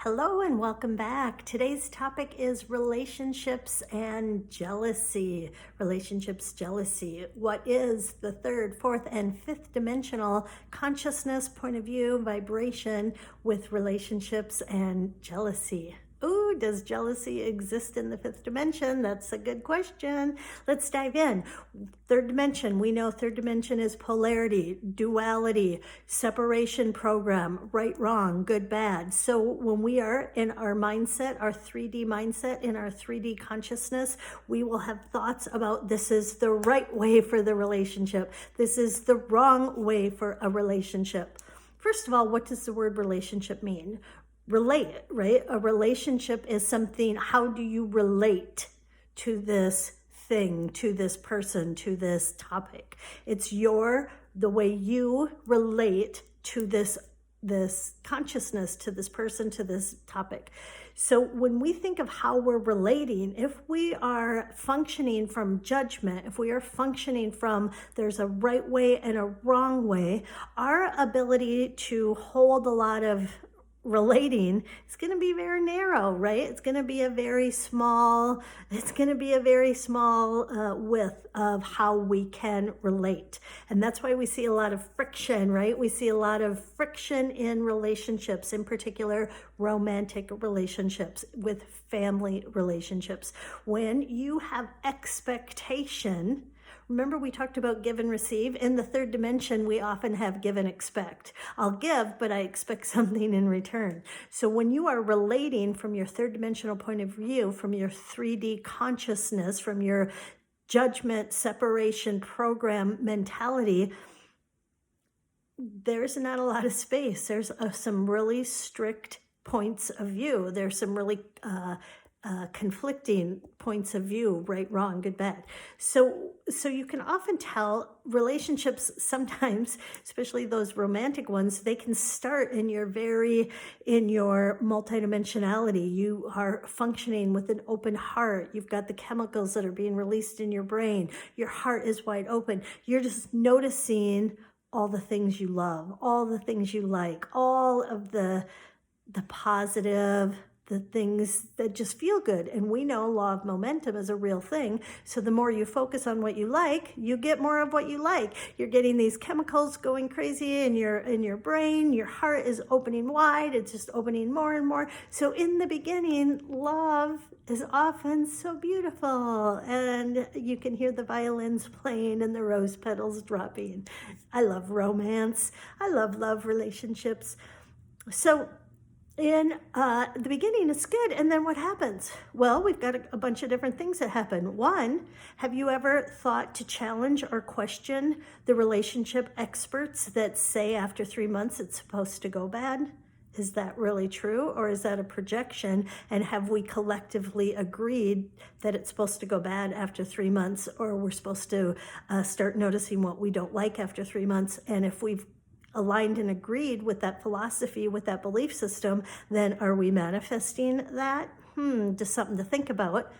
Hello and welcome back. Today's topic is relationships and jealousy. Relationships, jealousy. What is the third, fourth, and fifth dimensional consciousness, point of view, vibration with relationships and jealousy? Ooh, does jealousy exist in the fifth dimension? That's a good question. Let's dive in. Third dimension, we know third dimension is polarity, duality, separation program, right, wrong, good, bad. So when we are in our mindset, our 3D mindset, in our 3D consciousness, we will have thoughts about this is the right way for the relationship. This is the wrong way for a relationship. First of all, what does the word relationship mean? Relate, right? A relationship is something, how do you relate to this thing, to this person, to this topic? It's the way you relate to this consciousness, to this person, to this topic. So when we think of how we're relating, if we are functioning from judgment, if we are functioning from there's a right way and a wrong way, our ability to hold a lot of relating is going to be very narrow, right? It's going to be a very small width of how we can relate. And that's why we see a lot of friction, right? We see a lot of friction in relationships, in particular romantic relationships, with family relationships. When you have expectation, remember we talked about give and receive? In the third dimension, we often have give and expect. I'll give, but I expect something in return. So when you are relating from your third dimensional point of view, from your 3D consciousness, from your judgment, separation, program mentality, there's not a lot of space. There's some really strict points of view. There's some really conflicting points of view, right, wrong, good, bad. So you can often tell relationships sometimes, especially those romantic ones, they can start in your multidimensionality. You are functioning with an open heart. You've got the chemicals that are being released in your brain. Your heart is wide open. You're just noticing all the things you love, all the things you like, all of the positive, the things that just feel good. And we know law of momentum is a real thing. So the more you focus on what you like, you get more of what you like. You're getting these chemicals going crazy in your brain. Your heart is opening wide. It's just opening more and more. So in the beginning, love is often so beautiful. And you can hear the violins playing and the rose petals dropping. I love romance. I love love relationships. So in the beginning, it's good. And then what happens? Well, we've got a bunch of different things that happen. One, have you ever thought to challenge or question the relationship experts that say after 3 months it's supposed to go bad? Is that really true? Or is that a projection? And have we collectively agreed that it's supposed to go bad after 3 months, or we're supposed to start noticing what we don't like after 3 months? And if we've aligned and agreed with that philosophy, with that belief system, then are we manifesting that? Just something to think about,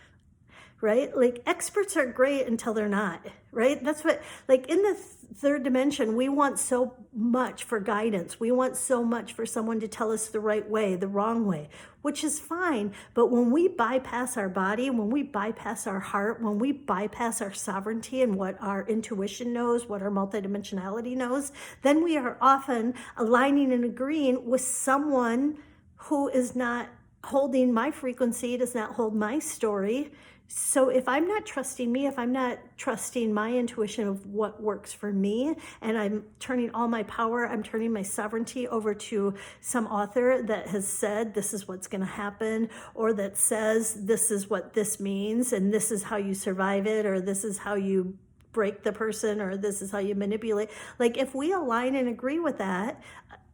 right? Like, experts are great until they're not, right? That's what, like, in the third dimension, we want so much for guidance. We want so much for someone to tell us the right way, the wrong way, which is fine. But when we bypass our body, when we bypass our heart, when we bypass our sovereignty and what our intuition knows, what our multidimensionality knows, then we are often aligning and agreeing with someone who is not holding my frequency, does not hold my story. So if I'm not trusting me, if I'm not trusting my intuition of what works for me, and I'm turning all my power, I'm turning my sovereignty over to some author that has said this is what's going to happen, or that says this is what this means, and this is how you survive it, or this is how you break the person, or this is how you manipulate. Like, if we align and agree with that,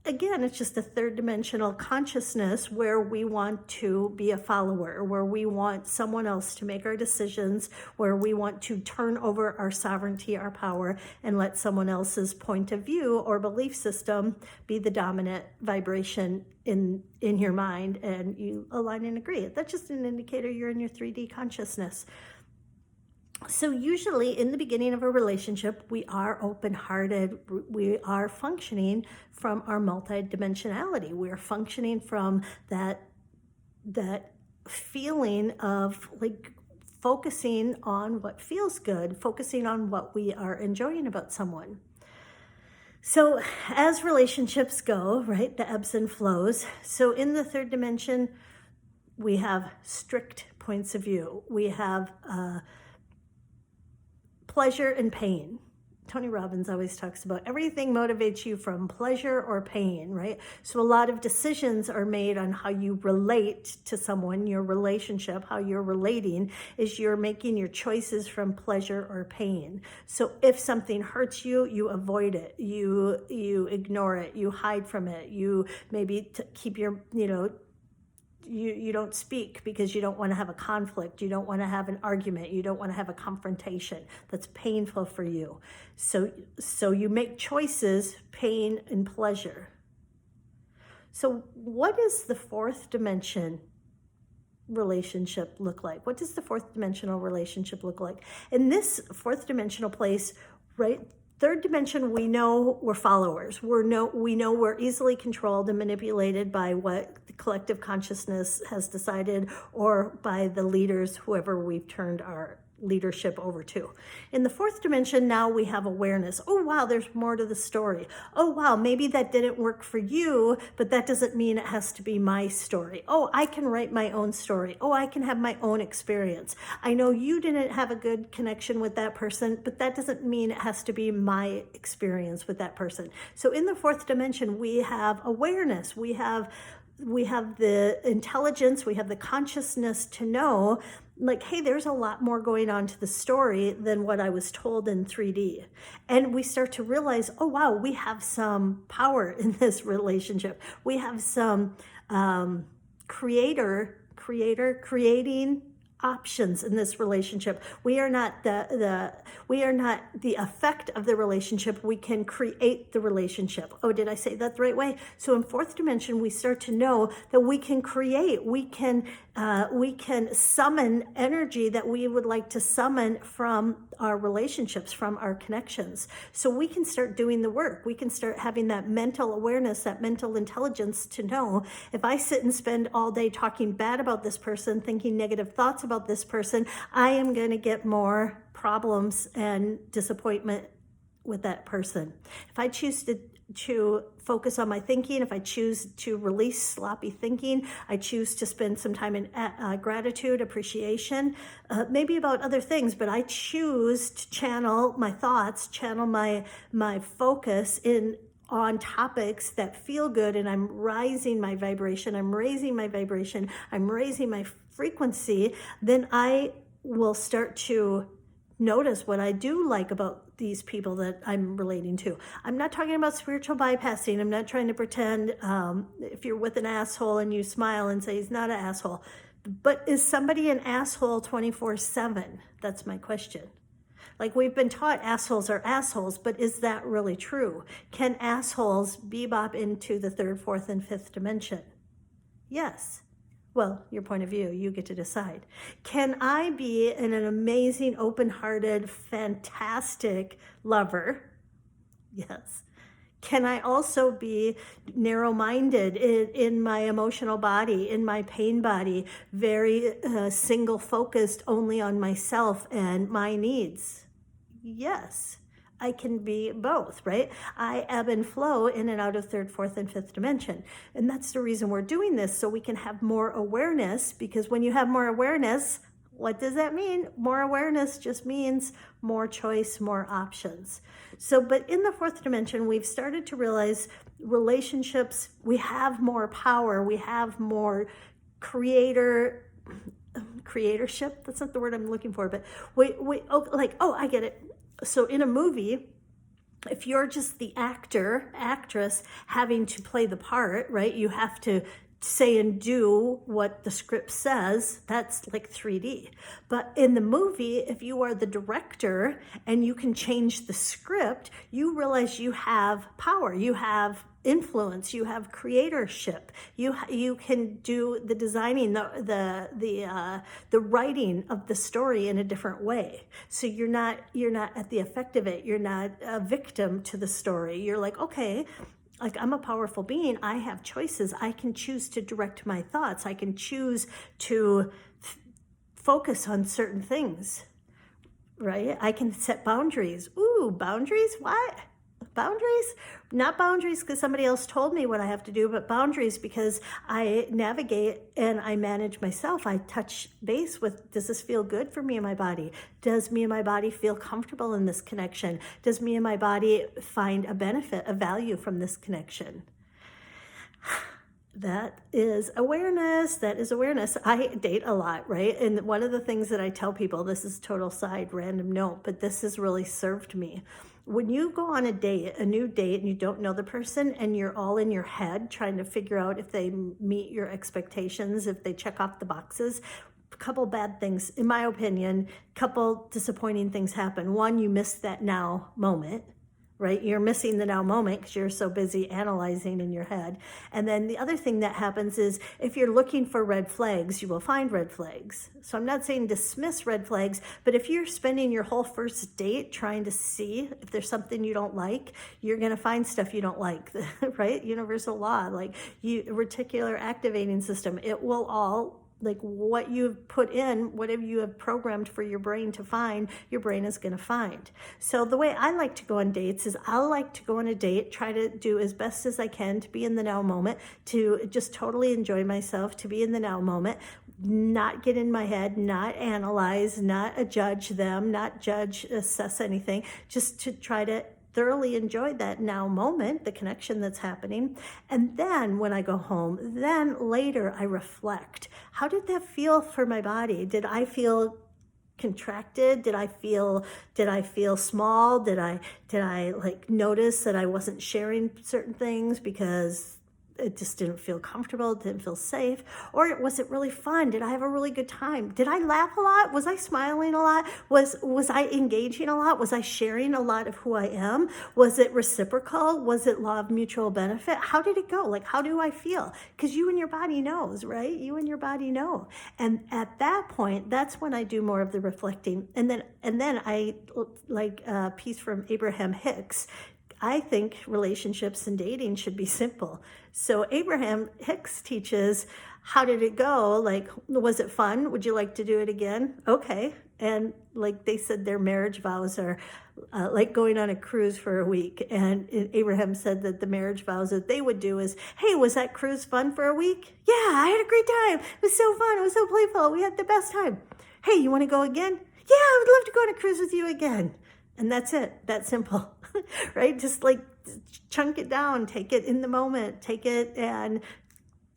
again, it's just a third dimensional consciousness where we want to be a follower, where we want someone else to make our decisions, where we want to turn over our sovereignty, our power, and let someone else's point of view or belief system be the dominant vibration in your mind, and you align and agree. That's just an indicator you're in your 3D consciousness. So usually in the beginning of a relationship, we are open-hearted. We are functioning from our multidimensionality. We are functioning from that that feeling of like focusing on what feels good, focusing on what we are enjoying about someone. So as relationships go, right, the ebbs and flows. So in the third dimension, we have strict points of view. We have pleasure and pain. Tony Robbins always talks about everything motivates you from pleasure or pain, right? So a lot of decisions are made on how you relate to someone, your relationship, how you're relating is you're making your choices from pleasure or pain. So if something hurts you, you avoid it, you ignore it, you hide from it, you maybe keep your, you don't speak because you don't want to have a conflict. You don't want to have an argument. You don't want to have a confrontation that's painful for you. So you make choices, pain and pleasure. So what does the fourth dimension relationship look like? What does the fourth dimensional relationship look like? In this fourth dimensional place, right? Third dimension, we know we're followers. We know we're easily controlled and manipulated by what the collective consciousness has decided or by the leaders, whoever we've turned our leadership over to. In the fourth dimension, now we have awareness. Oh, wow, there's more to the story. Oh, wow, maybe that didn't work for you, but that doesn't mean it has to be my story. Oh, I can write my own story. Oh, I can have my own experience. I know you didn't have a good connection with that person, but that doesn't mean it has to be my experience with that person. So in the fourth dimension, we have awareness. We have the intelligence, we have the consciousness to know, like, hey, there's a lot more going on to the story than what I was told in 3D. And we start to realize, oh, wow, we have some power in this relationship. We have some creating options in this relationship. We are not the effect of the relationship. We can create the relationship. Oh, did I say that the right way? So in fourth dimension, we start to know that we can create. We can summon energy that we would like to summon from our relationships, from our connections. So we can start doing the work. We can start having that mental awareness, that mental intelligence to know if I sit and spend all day talking bad about this person, thinking negative thoughts about this person, I am going to get more problems and disappointment with that person. If I choose to focus on my thinking, if I choose to release sloppy thinking, I choose to spend some time in gratitude, appreciation, maybe about other things, but I choose to channel my thoughts, channel my focus on topics that feel good, and I'm raising my vibration, I'm raising my frequency, then I will start to notice what I do like about these people that I'm relating to. I'm not talking about spiritual bypassing. I'm not trying to pretend if you're with an asshole and you smile and say he's not an asshole. But is somebody an asshole 24/7? That's my question. Like, we've been taught assholes are assholes, but is that really true? Can assholes bebop into the third, fourth, and fifth dimension? Yes. Well, your point of view, you get to decide. Can I be an amazing, open-hearted, fantastic lover? Yes. Can I also be narrow-minded in my emotional body, in my pain body, very single-focused only on myself and my needs? Yes. I can be both, right? I ebb and flow in and out of third, fourth, and fifth dimension. And that's the reason we're doing this, so we can have more awareness, because when you have more awareness, what does that mean? More awareness just means more choice, more options. So, but in the fourth dimension, we've started to realize relationships, we have more power, we have more creatorship. That's not the word I'm looking for, but I get it. So in a movie, if you're just the actress having to play the part, right? You have to say and do what the script says. That's like 3D. But in the movie, if you are the director and you can change the script, you realize you have power, you have influence, you have creatorship, you can do the designing, the writing of the story in a different way. So you're not at the effect of it. You're not a victim to the story. You're like, okay, like, I'm a powerful being. I have choices. I can choose to direct my thoughts. I can choose to focus on certain things, right? I can set boundaries. Ooh, boundaries? What? Boundaries? Not boundaries because somebody else told me what I have to do, but boundaries because I navigate and I manage myself. I touch base with, does this feel good for me and my body? Does me and my body feel comfortable in this connection? Does me and my body find a benefit, a value from this connection? That is awareness. That is awareness. I date a lot, right? And one of the things that I tell people, this is total side random note, but this has really served me. When you go on a date, a new date, and you don't know the person and you're all in your head trying to figure out if they meet your expectations, if they check off the boxes, a couple bad things, in my opinion, couple disappointing things happen. One, you miss that now moment. Right? You're missing the now moment because you're so busy analyzing in your head. And then the other thing that happens is if you're looking for red flags, you will find red flags. So I'm not saying dismiss red flags, but if you're spending your whole first date trying to see if there's something you don't like, you're going to find stuff you don't like, right? Universal law, like reticular activating system, it will all, like what you've put in, whatever you have programmed for your brain to find, your brain is going to find. So the way I like to go on dates is I like to go on a date, try to do as best as I can to be in the now moment, to just totally enjoy myself, to be in the now moment, not get in my head, not analyze, not judge them, not judge, assess anything, just to try to thoroughly enjoy that now moment, the connection that's happening. And then when I go home, then later I reflect. How did that feel for my body? Did I feel contracted? Did I feel small? Did I like notice that I wasn't sharing certain things because it just didn't feel comfortable, didn't feel safe? Or was it really fun? Did I have a really good time? Did I laugh a lot? Was I smiling a lot? Was I engaging a lot? Was I sharing a lot of who I am? Was it reciprocal? Was it law of mutual benefit? How did it go? Like, how do I feel? Because you and your body knows, right? You and your body know. And at that point, that's when I do more of the reflecting. And then I, like a piece from Abraham Hicks, I think relationships and dating should be simple. So Abraham Hicks teaches, how did it go? Like, was it fun? Would you like to do it again? Okay. And like they said, their marriage vows are like going on a cruise for a week. And Abraham said that the marriage vows that they would do is, hey, was that cruise fun for a week? Yeah, I had a great time. It was so fun. It was so playful. We had the best time. Hey, you want to go again? Yeah, I would love to go on a cruise with you again. And that's it. That's simple, right? Just like chunk it down, take it in the moment, take it. And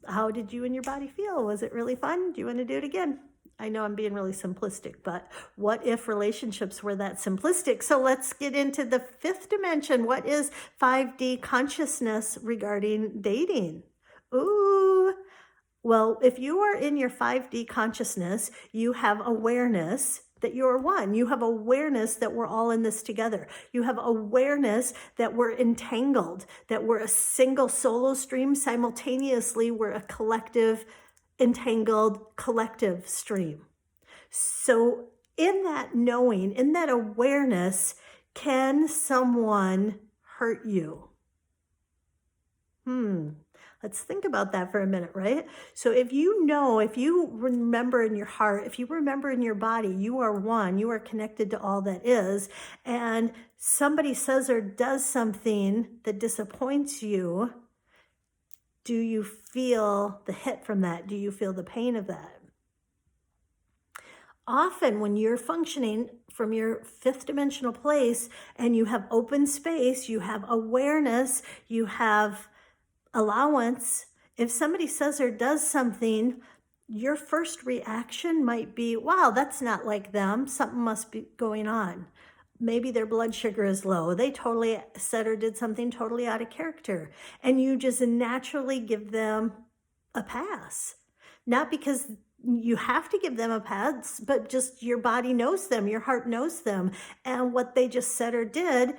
how did you and your body feel? Was it really fun? Do you want to do it again? I know I'm being really simplistic, but what if relationships were that simplistic? So let's get into the fifth dimension. What is 5D consciousness regarding dating? Ooh. Well, if you are in your 5D consciousness, you have awareness that you're one. You have awareness that we're all in this together. You have awareness that we're entangled, that we're a single solo stream. Simultaneously, we're a collective, entangled collective stream. So in that knowing, in that awareness, can someone hurt you? Let's think about that for a minute, right? So if you know, if you remember in your heart, if you remember in your body, you are one, you are connected to all that is, and somebody says or does something that disappoints you, do you feel the hit from that? Do you feel the pain of that? Often when you're functioning from your fifth dimensional place and you have open space, you have awareness, you have allowance, if somebody says or does something, your first reaction might be, wow, that's not like them. Something must be going on. Maybe their blood sugar is low. They totally said or did something totally out of character. And you just naturally give them a pass. Not because you have to give them a pass, but just your body knows them, your heart knows them. And what they just said or did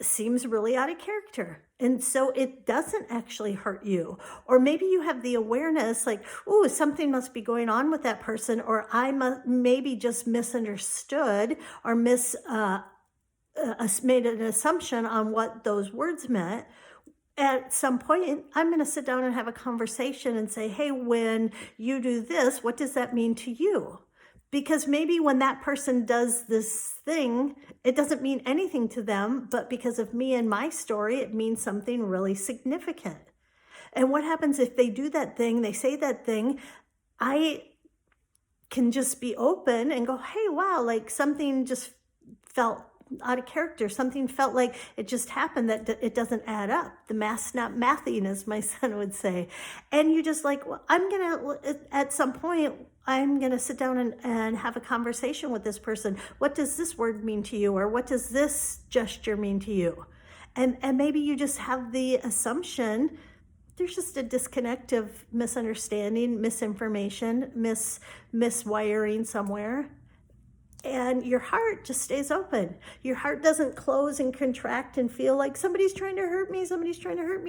seems really out of character. And so it doesn't actually hurt you. Or maybe you have the awareness like, ooh, something must be going on with that person, or I maybe just misunderstood or made an assumption on what those words meant. at some point, I'm going to sit down and have a conversation and say, hey, when you do this, what does that mean to you? Because maybe when that person does this thing, it doesn't mean anything to them, but because of me and my story, it means something really significant. And what happens if they do that thing, they say that thing, I can just be open and go, hey, wow, like something just felt out of character. Something felt like it just happened, that it doesn't add up. The math's not mathing, as my son would say. And you just like, well, at some point, I'm going to sit down and have a conversation with this person. What does this word mean to you? Or what does this gesture mean to you? And maybe you just have the assumption there's just a disconnect of misunderstanding, misinformation, miswiring somewhere. And your heart just stays open. Your heart doesn't close and contract and feel like somebody's trying to hurt me,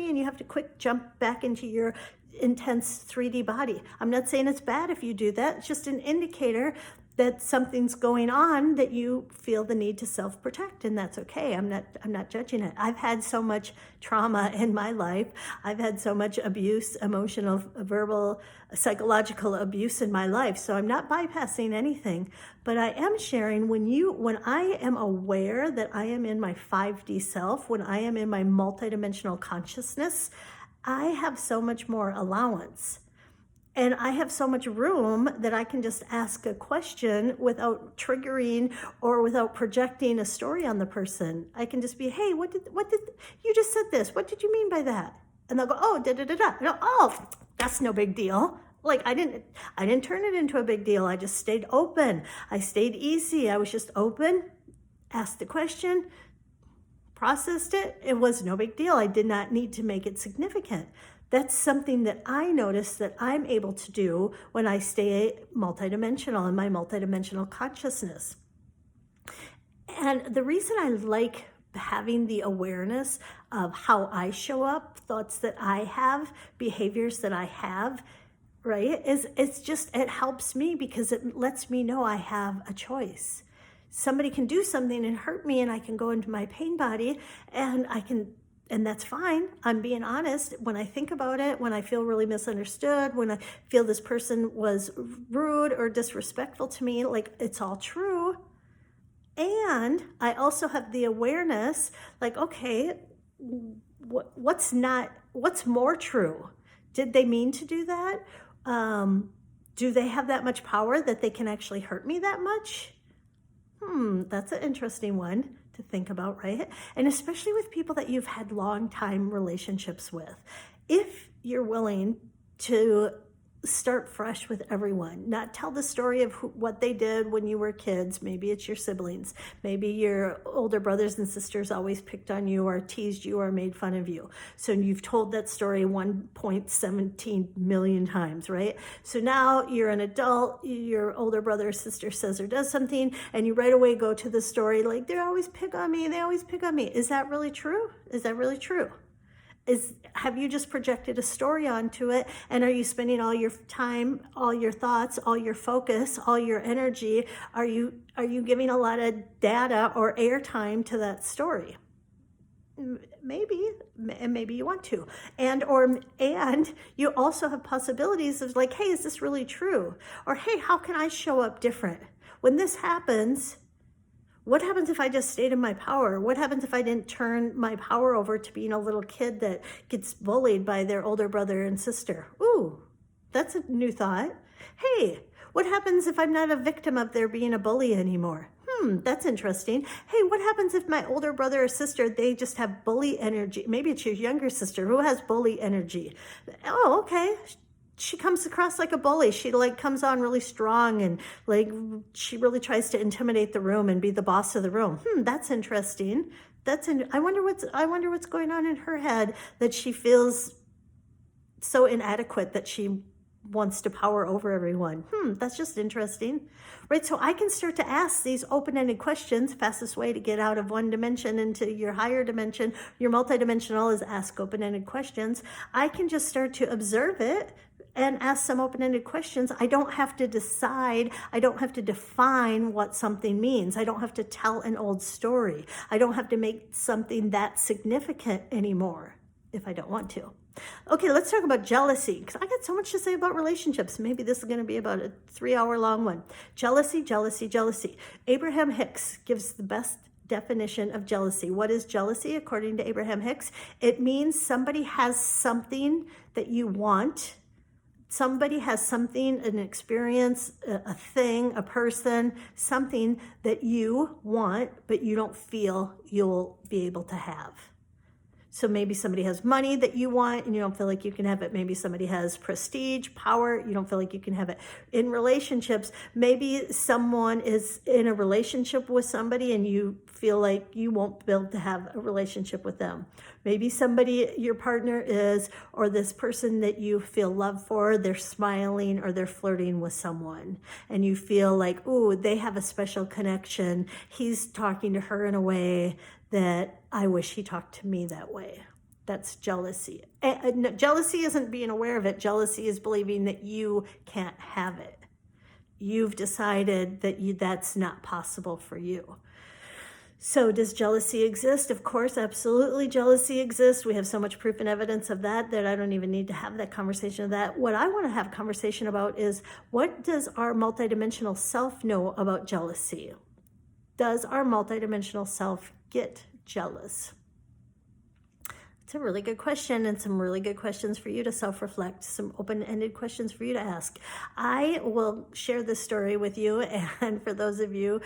and you have to quick jump back into your intense 3D body. I'm not saying it's bad if you do that. It's just an indicator that something's going on, that you feel the need to self-protect, and that's okay. I'm not judging it. I've had so much trauma in my life. I've had so much abuse, emotional, verbal, psychological abuse in my life. So I'm not bypassing anything, but I am sharing when I am aware that I am in my 5D self, when I am in my multidimensional consciousness, I have so much more allowance. And I have so much room that I can just ask a question without triggering or without projecting a story on the person. I can just be, hey, what did you just said this? What did you mean by that? And they'll go, oh, da-da-da-da. No, oh, that's no big deal. Like I didn't turn it into a big deal. I just stayed open. I stayed easy. I was just open, asked the question, processed it. It was no big deal. I did not need to make it significant. That's something that I notice that I'm able to do when I stay multidimensional in my multidimensional consciousness. And the reason I like having the awareness of how I show up, thoughts that I have, behaviors that I have, right, it helps me because it lets me know I have a choice. Somebody can do something and hurt me, and I can go into my pain body, and that's fine. I'm being honest. When I think about it, when I feel really misunderstood, when I feel this person was rude or disrespectful to me, like it's all true. And I also have the awareness, like, okay, what's more true? Did they mean to do that? Do they have that much power that they can actually hurt me that much? That's an interesting one to think about, right? And especially with people that you've had long time relationships with. If you're willing to start fresh with everyone, not tell the story of what they did when you were kids. Maybe it's your siblings. Maybe your older brothers and sisters always picked on you or teased you or made fun of you. So you've told that story 1.17 million times, right? So now you're an adult, your older brother or sister says or does something, and you right away go to the story like, they always pick on me, they always pick on me. Is that really true? Is that really true? Have you just projected a story onto it, and are you spending all your time, all your thoughts, all your focus, all your energy? Are you giving a lot of data or airtime to that story? Maybe, and maybe you want to, and you also have possibilities of like, hey, is this really true? Or hey, how can I show up different when this happens? What happens if I just stayed in my power? What happens if I didn't turn my power over to being a little kid that gets bullied by their older brother and sister? Ooh, that's a new thought. Hey, what happens if I'm not a victim of their being a bully anymore? That's interesting. Hey, what happens if my older brother or sister, they just have bully energy? Maybe it's your younger sister who has bully energy. Oh, okay. She comes across like a bully. She like comes on really strong and like she really tries to intimidate the room and be the boss of the room. That's interesting. I wonder what's going on in her head that she feels so inadequate that she wants to power over everyone. That's just interesting, right? So I can start to ask these open-ended questions. Fastest way to get out of one dimension into your higher dimension, your multidimensional, is ask open-ended questions. I can just start to observe it and ask some open-ended questions. I don't have to decide. I don't have to define what something means. I don't have to tell an old story. I don't have to make something that significant anymore. if I don't want to. Okay, let's talk about jealousy, because I got so much to say about relationships. Maybe this is going to be about a 3-hour-long one. Jealousy, jealousy, jealousy. Abraham Hicks gives the best definition of jealousy. What is jealousy according to Abraham Hicks? It means somebody has something that you want. Somebody has something, an experience, a thing, a person, something that you want, but you don't feel you'll be able to have. So maybe somebody has money that you want and you don't feel like you can have it. Maybe somebody has prestige, power, you don't feel like you can have it. In relationships, maybe someone is in a relationship with somebody and you feel like you won't be able to have a relationship with them. Maybe somebody, your partner is, or this person that you feel love for, they're smiling or they're flirting with someone. And you feel like, ooh, they have a special connection. He's talking to her in a way that I wish he talked to me that way. That's jealousy. Jealousy isn't being aware of it. Jealousy is believing that you can't have it. You've decided that that's not possible for you. So does jealousy exist? Of course, absolutely jealousy exists. We have so much proof and evidence of that I don't even need to have that conversation of that. What I want to have a conversation about is, what does our multidimensional self know about jealousy? Does our multidimensional self get jealous? It's a really good question, and some really good questions for you to self-reflect, some open-ended questions for you to ask. I will share this story with you, and for those of you,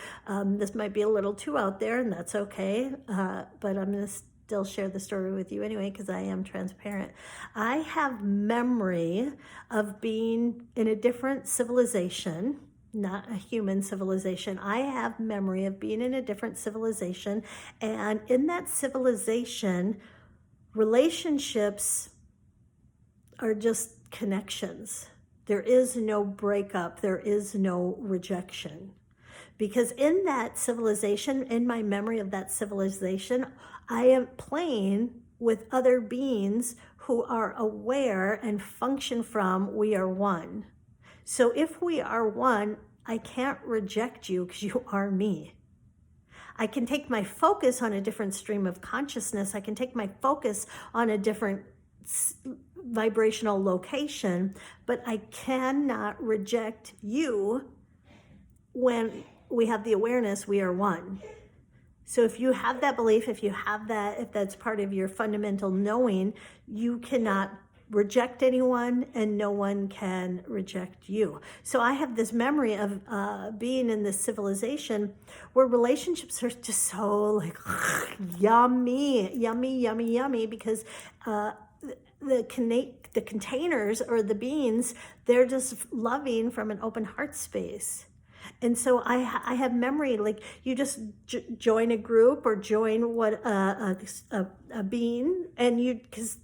this might be a little too out there, and that's okay, but I'm going to still share the story with you anyway, because I am transparent. I have memory of being in a different civilization, not a human civilization. I have memory of being in a different civilization, and in that civilization, relationships are just connections. There is no breakup. There is no rejection. Because in that civilization, in my memory of that civilization, I am playing with other beings who are aware and function from we are one. So if we are one, I can't reject you because you are me. I can take my focus on a different stream of consciousness. I can take my focus on a different vibrational location, but I cannot reject you when we have the awareness we are one. So if you have that belief, if you have that, if that's part of your fundamental knowing, you cannot reject anyone and no one can reject you. So I have this memory of being in this civilization where relationships are just so like yummy, because the containers or the beings, they're just loving from an open heart space. And so I have memory, like you just join a group or join what a being, and you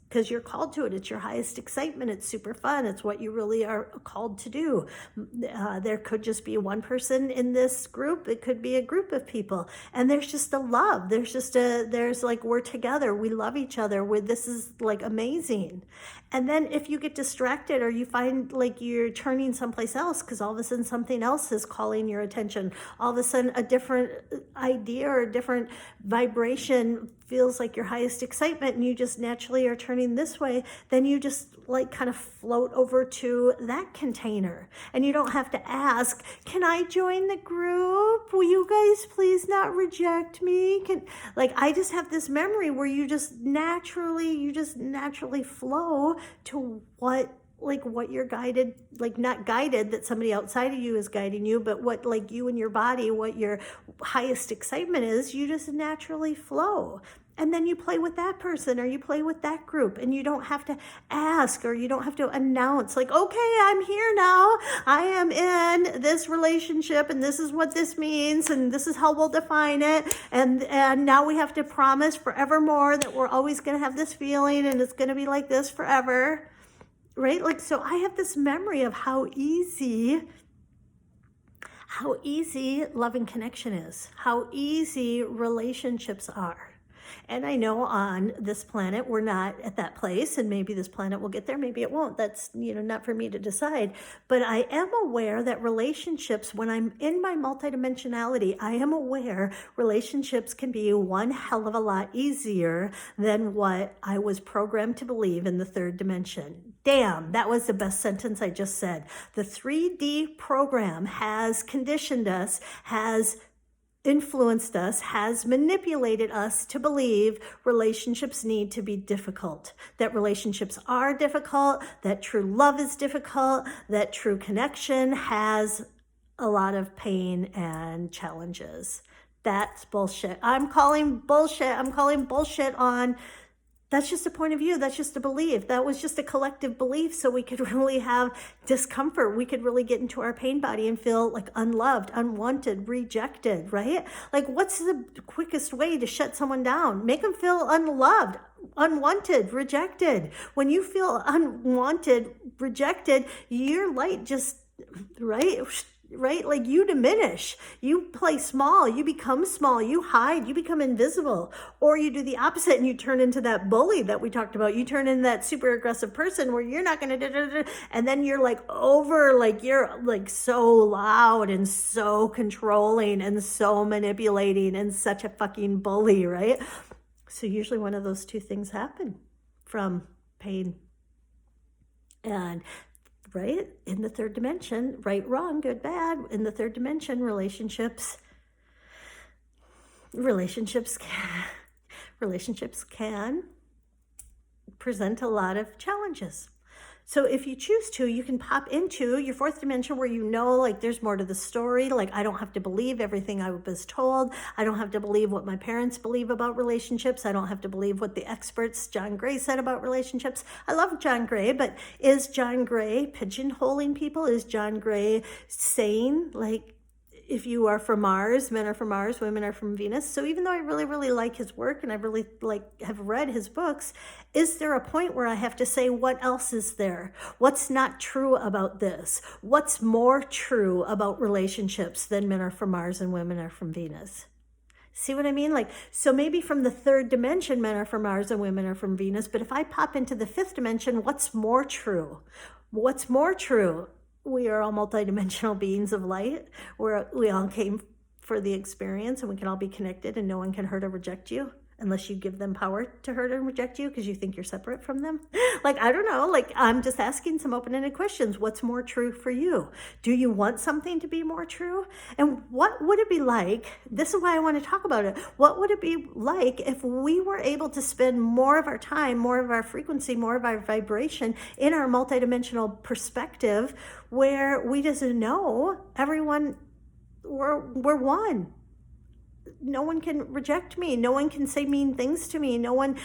because you're called to it. It's your highest excitement. It's super fun. It's what you really are called to do. There could just be one person in this group. It could be a group of people, and there's just a love. There's like we're together. We love each other. This is like amazing. And then if you get distracted or you find like you're turning someplace else because all of a sudden something else is calling your attention, all of a sudden a different idea or a different vibration feels like your highest excitement and you just naturally are turning this way, then you just like kind of float over to that container. And you don't have to ask, can I join the group? Will you guys please not reject me? I just have this memory where you just naturally flow to what you're guided, like not guided that somebody outside of you is guiding you, but what like you and your body, what your highest excitement is, you just naturally flow. And then you play with that person or you play with that group, and you don't have to ask or you don't have to announce like, okay, I'm here now. I am in this relationship and this is what this means and this is how we'll define it. And now we have to promise forevermore that we're always going to have this feeling and it's going to be like this forever. Right? Like, so I have this memory of how easy love and connection is, how easy relationships are. And I know on this planet, we're not at that place, and maybe this planet will get there, maybe it won't. That's, not for me to decide. But I am aware that relationships, when I'm in my multidimensionality, I am aware relationships can be one hell of a lot easier than what I was programmed to believe in the third dimension. Damn, that was the best sentence I just said. The 3D program has conditioned us, has influenced us, has manipulated us to believe relationships need to be difficult, that relationships are difficult, that true love is difficult, that true connection has a lot of pain and challenges. That's bullshit. I'm calling bullshit on. That's just a point of view. That's just a belief. That was just a collective belief. So we could really have discomfort. We could really get into our pain body and feel like unloved, unwanted, rejected, right? Like, what's the quickest way to shut someone down? Make them feel unloved, unwanted, rejected. When you feel unwanted, rejected, your light just, right? Like, you diminish, you play small, you become small, you hide, you become invisible. Or you do the opposite and you turn into that bully that we talked about. You turn into that super aggressive person where you're not going to, and then you're like you're like so loud and so controlling and so manipulating and such a fucking bully, right? So usually one of those two things happen from pain. And right? In the third dimension, right, wrong, good, bad. In the third dimension, relationships can present a lot of challenges. So if you choose to, you can pop into your fourth dimension where like there's more to the story. Like, I don't have to believe everything I was told. I don't have to believe what my parents believe about relationships. I don't have to believe what the experts, John Gray, said about relationships. I love John Gray, but is John Gray pigeonholing people? Is John Gray saying, like, if you are from Mars, men are from Mars, women are from Venus? So even though I really, really like his work and I really have read his books, is there a point where I have to say, what else is there? What's not true about this? What's more true about relationships than men are from Mars and women are from Venus? See what I mean? Like, so maybe from the third dimension, men are from Mars and women are from Venus. But if I pop into the fifth dimension, what's more true? What's more true? We are all multidimensional beings of light. We all came for the experience, and we can all be connected, and no one can hurt or reject you unless you give them power to hurt and reject you because you think you're separate from them. Like, I don't know. Like, I'm just asking some open-ended questions. What's more true for you? Do you want something to be more true? And what would it be like? This is why I want to talk about it. What would it be like if we were able to spend more of our time, more of our frequency, more of our vibration in our multidimensional perspective, where we just know everyone, we're one. No one can reject me. No one can say mean things to me. No one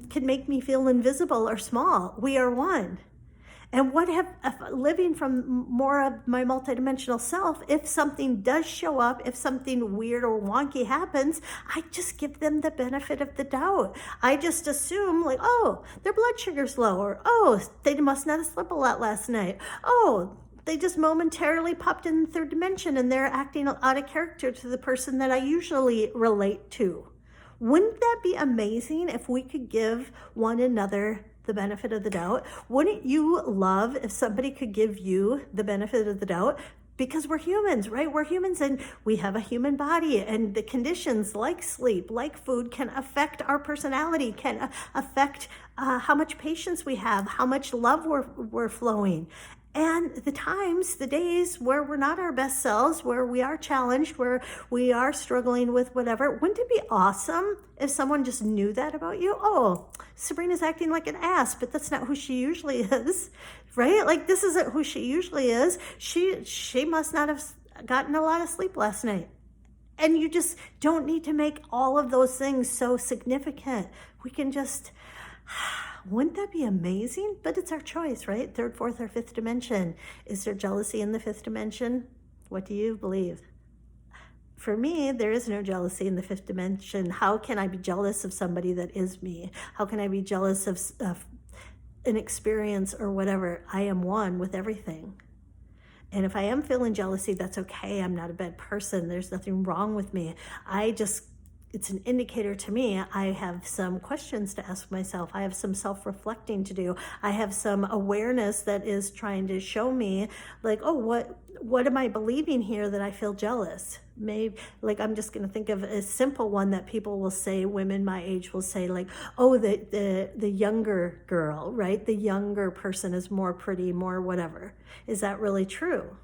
can make me feel invisible or small. We are one. And living from more of my multidimensional self, if something does show up, if something weird or wonky happens, I just give them the benefit of the doubt. I just assume, like, oh, their blood sugar's low, or oh, they must not have slept a lot last night. Oh, they just momentarily popped in the third dimension and they're acting out of character to the person that I usually relate to. Wouldn't that be amazing if we could give one another the benefit of the doubt? Wouldn't you love if somebody could give you the benefit of the doubt? Because we're humans, right? We're humans and we have a human body, and the conditions like sleep, like food, can affect our personality, can affect how much patience we have, how much love we're flowing. And the days where we're not our best selves, where we are challenged, where we are struggling with whatever, wouldn't it be awesome if someone just knew that about you? Oh, Sabrina's acting like an ass, but that's not who she usually is, right? Like, this isn't who she usually is. She must not have gotten a lot of sleep last night. And you just don't need to make all of those things so significant. We can just... Wouldn't that be amazing? But it's our choice, right? Third, fourth, or fifth dimension. Is there jealousy in the fifth dimension? What do you believe? For me, there is no jealousy in the fifth dimension. How can I be jealous of somebody that is me? How can I be jealous of an experience or whatever? I am one with everything. And if I am feeling jealousy, that's okay. I'm not a bad person. There's nothing wrong with me. it's an indicator to me. I have some questions to ask myself. I have some self-reflecting to do. I have some awareness that is trying to show me, like, oh, what am I believing here that I feel jealous? Maybe, like, I'm just going to think of a simple one that people will say, women my age will say, like, oh, the younger girl, right? The younger person is more pretty, more whatever. Is that really true?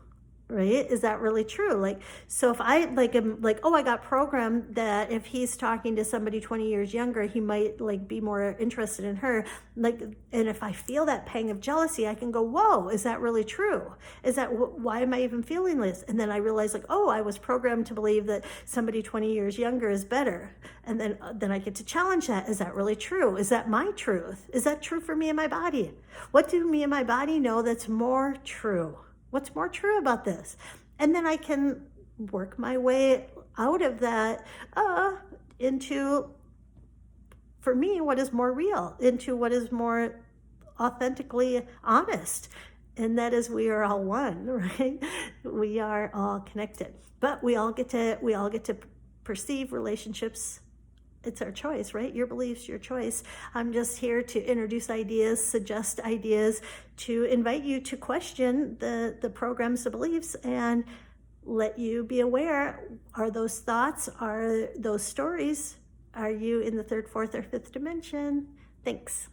Right? Is that really true? Like, so if I like am like, oh, I got programmed that if he's talking to somebody 20 years younger, he might like be more interested in her. Like, and if I feel that pang of jealousy, I can go, whoa, is that really true? Is that, why am I even feeling this? And then I realize, like, oh, I was programmed to believe that somebody 20 years younger is better. And then I get to challenge that. Is that really true? Is that my truth? Is that true for me and my body? What do me and my body know that's more true? What's more true about this? And then I can work my way out of that into, for me, what is more real, into what is more authentically honest. And that is, we are all one, right? We are all connected, but we all get to perceive relationships. It's our choice, right? Your beliefs, your choice. I'm just here to introduce ideas, suggest ideas, to invite you to question the programs, the beliefs, and let you be aware. Are those thoughts, are those stories, are you in the third, fourth, or fifth dimension? Thanks.